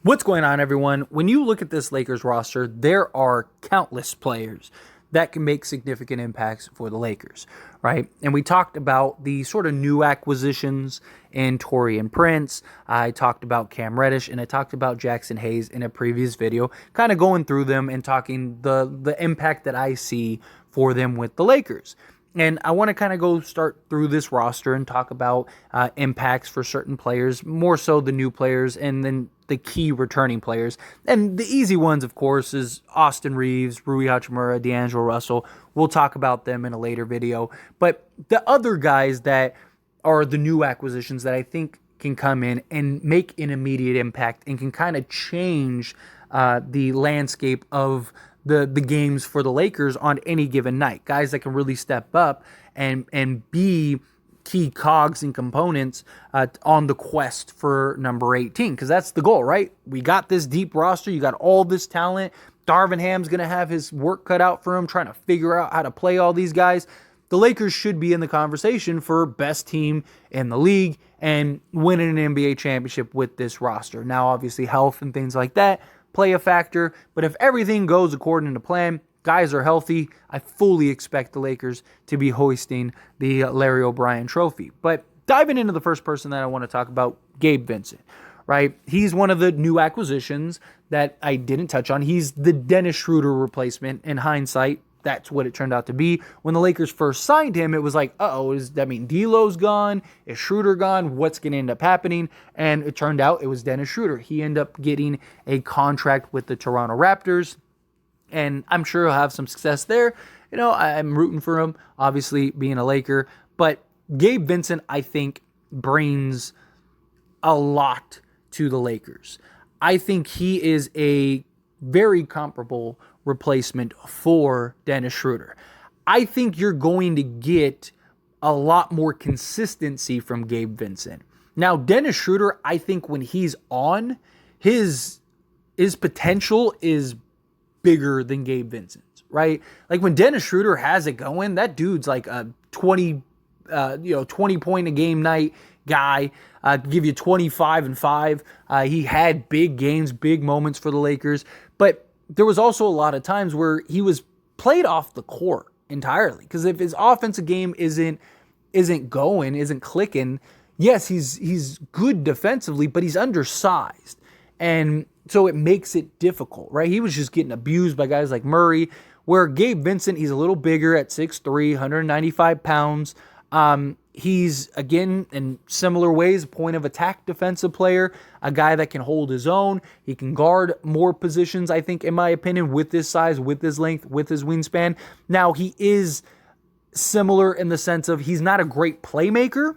What's going on, everyone? When you look at this Lakers roster, there are countless players that can make significant impacts for the Lakers, right? And we talked about the sort of new acquisitions in Taurean Prince. I talked about Cam Reddish, and I talked about Jackson Hayes in a previous video, kind of going through them and talking the impact that I see for them with the Lakers. And I want to kind of go start through this roster and talk about impacts for certain players, more so the new players, and then the key returning players. And the easy ones, of course, is Austin Reeves, Rui Hachimura, D'Angelo Russell. We'll talk about them in a later video. But the other guys that are the new acquisitions that I think can come in and make an immediate impact and can kind of change the landscape of the games for the Lakers on any given night. Guys that can really step up and be key cogs and components on the quest for number 18, because that's the goal, right? We got this deep roster. You got all this talent. Darvin Ham's going to have his work cut out for him trying to figure out how to play all these guys. The Lakers should be in the conversation for best team in the league and winning an NBA championship with this roster. Now, obviously, health and things like that play a factor, but if everything goes according to plan, guys are healthy, I fully expect the Lakers to be hoisting the Larry O'Brien trophy. But diving into the first person that I want to talk about, Gabe Vincent, right? He's one of the new acquisitions that I didn't touch on. He's the Dennis Schroeder replacement. In hindsight, that's what it turned out to be. When the Lakers first signed him, it was like, does that mean D'Lo's gone? Is Schroeder gone? What's going to end up happening? And it turned out it was Dennis Schroeder. He ended up getting a contract with the Toronto Raptors, and I'm sure he'll have some success there. You know, I'm rooting for him, obviously, being a Laker. But Gabe Vincent, I think, brings a lot to the Lakers. I think he is a very comparable replacement for Dennis Schroeder. I think you're going to get a lot more consistency from Gabe Vincent. Now, Dennis Schroeder, I think when he's on, his potential is bigger than Gabe Vincent's, right? Like when Dennis Schroeder has it going, that dude's like a 20 point a game night guy, give you 25 and 5. He had big games, big moments for the Lakers, but there was also a lot of times where he was played off the court entirely. Because if his offensive game isn't clicking, yes, he's good defensively, but he's undersized. And so it makes it difficult, right? He was just getting abused by guys like Murray, where Gabe Vincent, he's a little bigger at 6'3", 195 pounds. He's, again, in similar ways, a point of attack defensive player, a guy that can hold his own. He can guard more positions, I think, in my opinion, with his size, with his length, with his wingspan. Now, he is similar in the sense of he's not a great playmaker,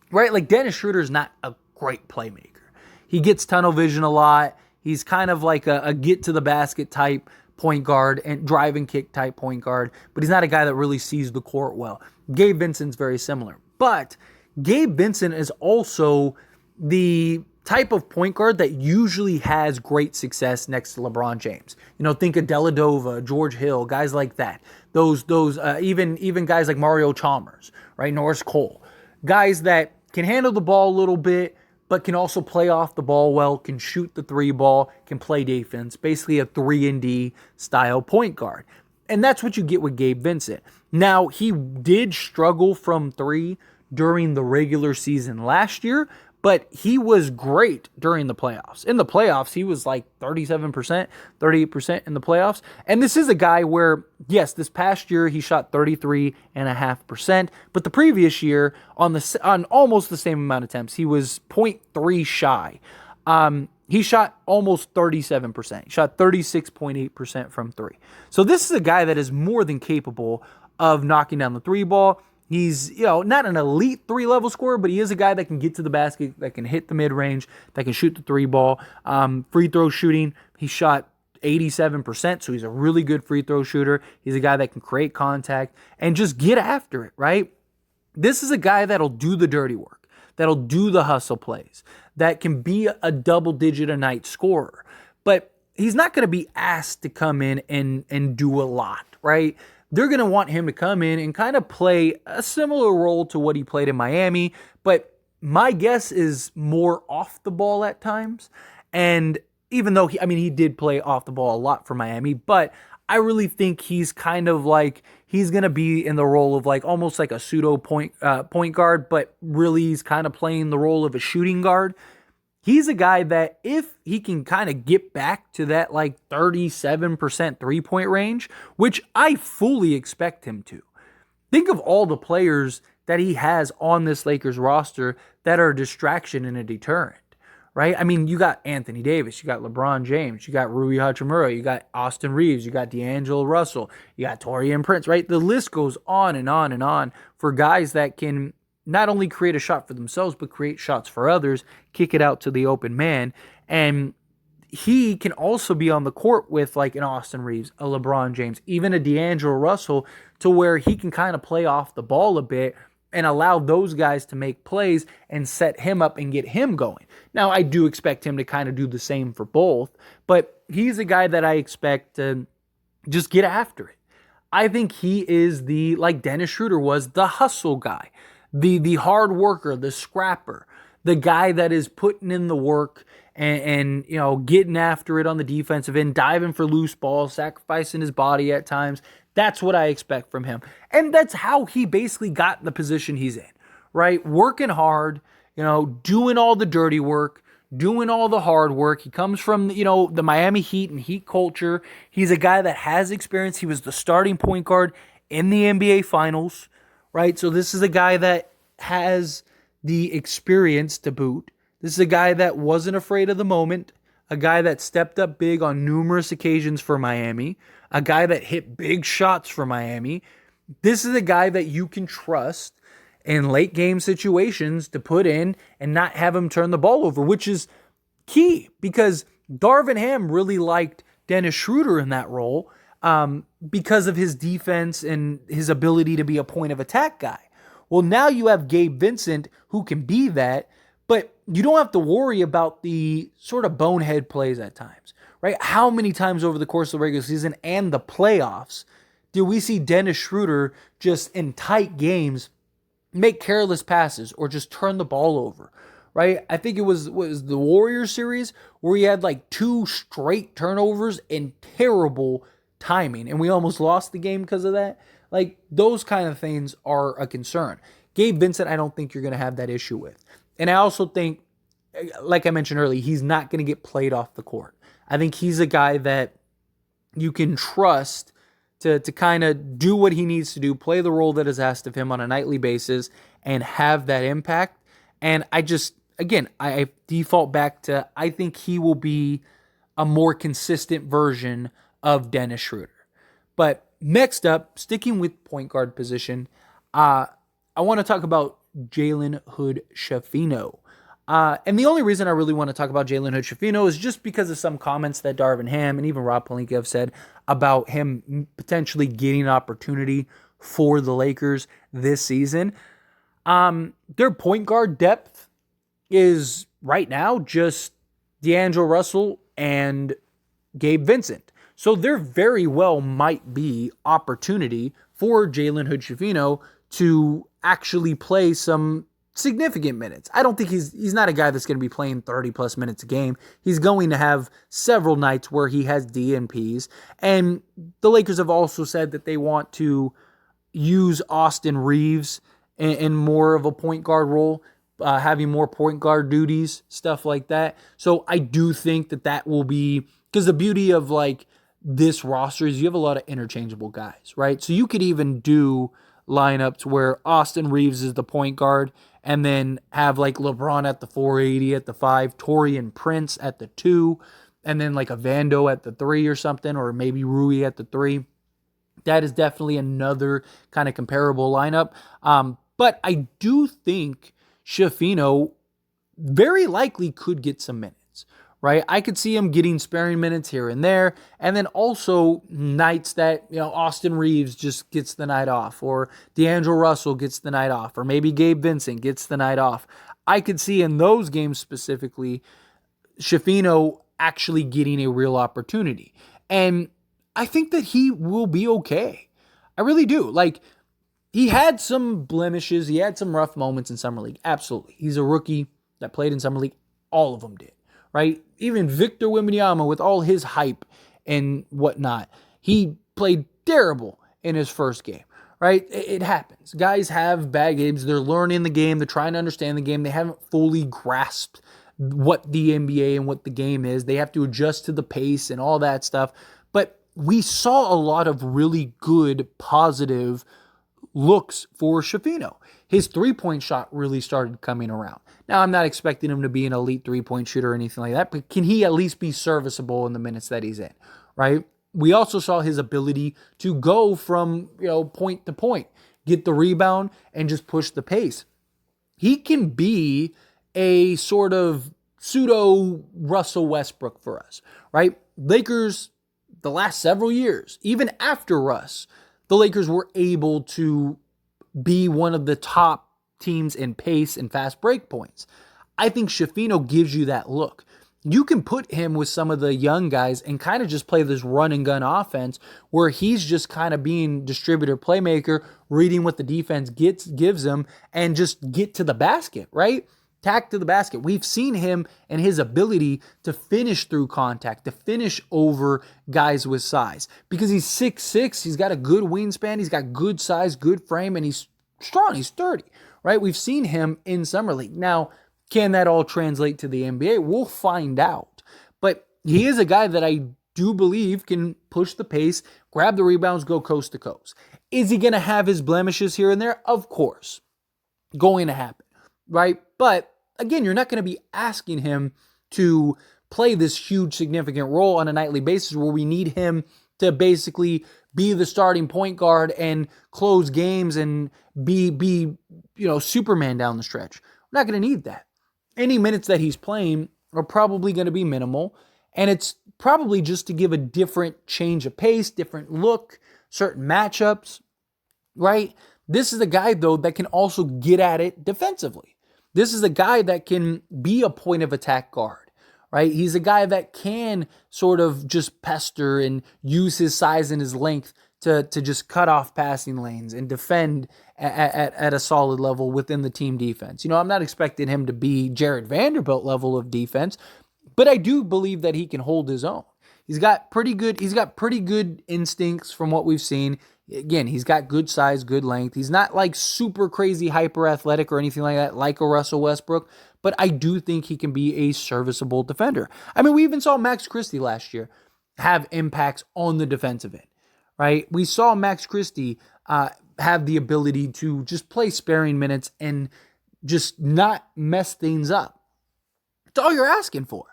right? Like Dennis Schroeder's not a great playmaker. He gets tunnel vision a lot. He's kind of like a get-to-the-basket type point guard and drive and kick type point guard, but he's not a guy that really sees the court well. Gabe Vincent's very similar. But Gabe Vincent is also the type of point guard that usually has great success next to LeBron James. You know, think of Deladova, George Hill, guys like that. Those even guys like Mario Chalmers, right? Norris Cole. Guys that can handle the ball a little bit, but can also play off the ball well, can shoot the three ball, can play defense. Basically a 3-and-D style point guard. And that's what you get with Gabe Vincent. Now, he did struggle from three during the regular season last year, but he was great during the playoffs. In the playoffs, he was like 37%, 38% in the playoffs. And this is a guy where, yes, this past year he shot 33.5%, but the previous year on almost the same amount of attempts, he was 0.3 shy. He shot almost 37%. He shot 36.8% from three. So this is a guy that is more than capable of knocking down the three ball. He's, not an elite three-level scorer, but he is a guy that can get to the basket, that can hit the mid-range, that can shoot the three ball. Free throw shooting, he shot 87%, so he's a really good free throw shooter. He's a guy that can create contact and just get after it, right? This is a guy that'll do the dirty work, that'll do the hustle plays, that can be a double-digit a night scorer. But he's not going to be asked to come in and do a lot, right? They're going to want him to come in and kind of play a similar role to what he played in Miami, but my guess is more off the ball at times. And even though he did play off the ball a lot for Miami, but I really think he's kind of like he's gonna be in the role of like almost like a pseudo point guard, but really he's kind of playing the role of a shooting guard. He's a guy that if he can kind of get back to that like 37% 3-point range, which I fully expect him to. Think of all the players that he has on this Lakers roster that are a distraction and a deterrent, right? I mean, you got Anthony Davis, you got LeBron James, you got Rui Hachimura, you got Austin Reeves, you got D'Angelo Russell, you got Taurean Prince, right? The list goes on and on and on for guys that can not only create a shot for themselves, but create shots for others, kick it out to the open man. And he can also be on the court with like an Austin Reeves, a LeBron James, even a D'Angelo Russell, to where he can kind of play off the ball a bit and allow those guys to make plays and set him up and get him going. Now, I do expect him to kind of do the same for both, but he's a guy that I expect to just get after it. I think he is like Dennis Schroeder was, the hustle guy, the hard worker, the scrapper, the guy that is putting in the work and getting after it on the defensive end, diving for loose balls, sacrificing his body at times. That's what I expect from him. And that's how he basically got in the position he's in, right? Working hard, doing all the dirty work, doing all the hard work. He comes from, the Miami Heat and Heat culture. He's a guy that has experience. He was the starting point guard in the NBA Finals, right? So this is a guy that has the experience to boot. This is a guy that wasn't afraid of the moment, a guy that stepped up big on numerous occasions for Miami, a guy that hit big shots for Miami. This is a guy that you can trust in late game situations to put in and not have him turn the ball over, which is key because Darvin Ham really liked Dennis Schroeder in that role because of his defense and his ability to be a point of attack guy. Well, now you have Gabe Vincent who can be that, but you don't have to worry about the sort of bonehead plays at times, right? How many times over the course of the regular season and the playoffs do we see Dennis Schroeder just in tight games make careless passes or just turn the ball over, right? I think it was the Warriors series where he had like 2 straight turnovers and terrible timing, and we almost lost the game because of that. Like, those kind of things are a concern. Gabe Vincent, I don't think you're going to have that issue with. And I also think, like I mentioned earlier, he's not going to get played off the court. I think he's a guy that you can trust to kind of do what he needs to do, play the role that is asked of him on a nightly basis, and have that impact. And I default back to, I think he will be a more consistent version of Dennis Schroeder. But next up, sticking with point guard position, I want to talk about Jalen Hood-Schifino. And the only reason I really want to talk about Jalen Hood-Schifino is just because of some comments that Darvin Ham and even Rob Pelinka have said about him potentially getting an opportunity for the Lakers this season. Their point guard depth is right now just D'Angelo Russell and Gabe Vincent. So there very well might be opportunity for Jalen Hood-Schifino to actually play some significant minutes. I don't think he's not a guy that's going to be playing 30 plus minutes a game. He's going to have several nights where he has DNPs. And the Lakers have also said that they want to use Austin Reeves in more of a point guard role, having more point guard duties, stuff like that. So I do think that will be, because the beauty of like this roster is you have a lot of interchangeable guys, right? So you could even do lineups where Austin Reeves is the point guard and then have like LeBron at the 480 at the 5, Taurean Prince at the 2, and then like a Vando at the 3 or something, or maybe Rui at the 3. That is definitely another kind of comparable lineup. But I do think Schifino very likely could get some minutes, right? I could see him getting sparing minutes here and there, and then also nights that, Austin Reeves just gets the night off, or D'Angelo Russell gets the night off, or maybe Gabe Vincent gets the night off. I could see in those games specifically, Schifino actually getting a real opportunity. And I think that he will be okay. I really do. Like, he had some blemishes. He had some rough moments in Summer League. Absolutely. He's a rookie that played in Summer League. All of them did. right? Even Victor Wembanyama, with all his hype and whatnot, he played terrible in his first game, right? It happens. Guys have bad games. They're learning the game. They're trying to understand the game. They haven't fully grasped what the NBA and what the game is. They have to adjust to the pace and all that stuff. But we saw a lot of really good, positive looks for Schifino. His three-point shot really started coming around. Now, I'm not expecting him to be an elite three-point shooter or anything like that, but can he at least be serviceable in the minutes that he's in, right? We also saw his ability to go from, point to point, get the rebound, and just push the pace. He can be a sort of pseudo Russell Westbrook for us, right? Lakers, the last several years, even after Russ, the Lakers were able to be one of the top teams in pace and fast break points. I think Schifino gives you that look. You can put him with some of the young guys and kind of just play this run and gun offense where he's just kind of being distributor playmaker, reading what the defense gives him, and just get to the basket, right? Tack to the basket. We've seen him and his ability to finish through contact, to finish over guys with size. Because he's 6'6", he's got a good wingspan, he's got good size, good frame, and he's strong, he's sturdy, right? We've seen him in Summer League. Now, can that all translate to the NBA? We'll find out. But he is a guy that I do believe can push the pace, grab the rebounds, go coast to coast. Is he going to have his blemishes here and there? Of course. Going to happen, right? But again, you're not going to be asking him to play this huge, significant role on a nightly basis where we need him to basically be the starting point guard and close games and be Superman down the stretch. We're not going to need that. Any minutes that he's playing are probably going to be minimal, and it's probably just to give a different change of pace, different look, certain matchups, right? This is a guy, though, that can also get at it defensively. This is a guy that can be a point of attack guard, right? He's a guy that can sort of just pester and use his size and his length to just cut off passing lanes and defend at a solid level within the team defense. I'm not expecting him to be Jared Vanderbilt level of defense, but I do believe that he can hold his own. He's got pretty good instincts from what we've seen. Again, he's got good size, good length. He's not like super crazy hyper athletic or anything like that, like a Russell Westbrook, but I do think he can be a serviceable defender. I mean, we even saw Max Christie last year have impacts on the defensive end, right? We saw Max Christie have the ability to just play sparing minutes and just not mess things up. It's all you're asking for,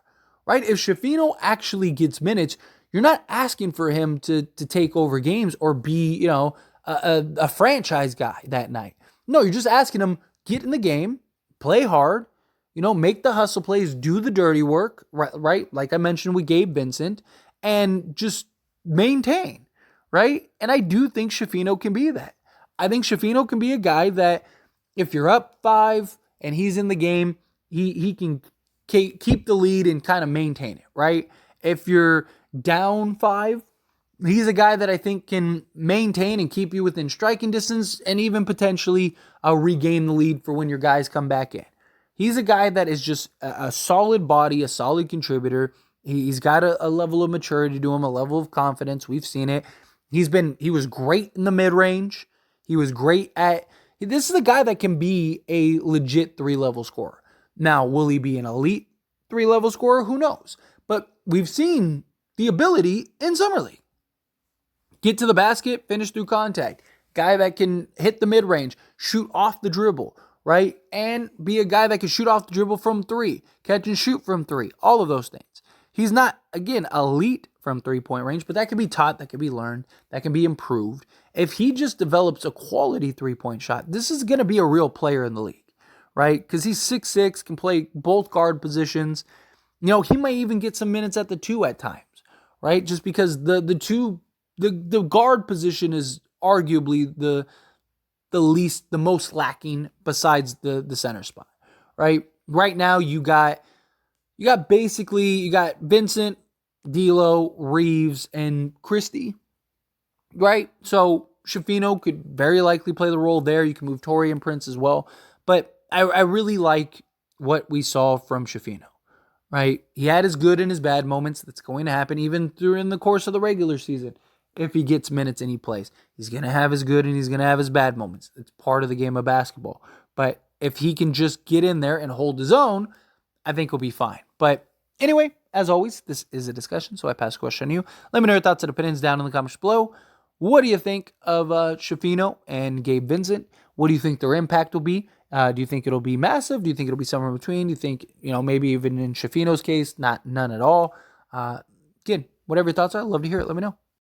right? If Schifino actually gets minutes, you're not asking for him to take over games or be, a franchise guy that night. No, you're just asking him, get in the game, play hard, make the hustle plays, do the dirty work, right? Like I mentioned with Gabe Vincent, and just maintain, right? And I do think Schifino can be that. I think Schifino can be a guy that if you're up 5 and he's in the game, he can keep the lead and kind of maintain it, right? If you're down 5, he's a guy that I think can maintain and keep you within striking distance and even potentially regain the lead for when your guys come back in. He's a guy that is just a solid body, a solid contributor. He's got a level of maturity to him, a level of confidence. We've seen it. He was great in the mid-range. He was great this is a guy that can be a legit 3-level scorer. Now, will he be an elite 3-level scorer? Who knows? But we've seen the ability in Summer League. Get to the basket, finish through contact. Guy that can hit the mid-range, shoot off the dribble, right? And be a guy that can shoot off the dribble from 3, catch and shoot from 3, all of those things. He's not, again, elite from 3-point range, but that can be taught, that can be learned, that can be improved. If he just develops a quality 3-point shot, this is going to be a real player in the league, right? Because he's 6'6", can play both guard positions. He might even get some minutes at the 2 at times, right? Just because the guard position is arguably the most lacking besides the center spot, right? Right now you got Vincent, D'Lo, Reeves, and Christie, right? So Schifino could very likely play the role there. You can move Taurean Prince as well. But I really like what we saw from Schifino, right? He had his good and his bad moments. That's going to happen even during the course of the regular season. If he gets minutes and he plays, he's going to have his good and he's going to have his bad moments. It's part of the game of basketball. But if he can just get in there and hold his own, I think he'll be fine. But anyway, as always, this is a discussion, so I pass the question to you. Let me know your thoughts and opinions down in the comments below. What do you think of Schifino and Gabe Vincent? What do you think their impact will be? Do you think it'll be massive? Do you think it'll be somewhere in between? Do you think, maybe even in Schifino's case, none at all? Again, whatever your thoughts are, I'd love to hear it. Let me know.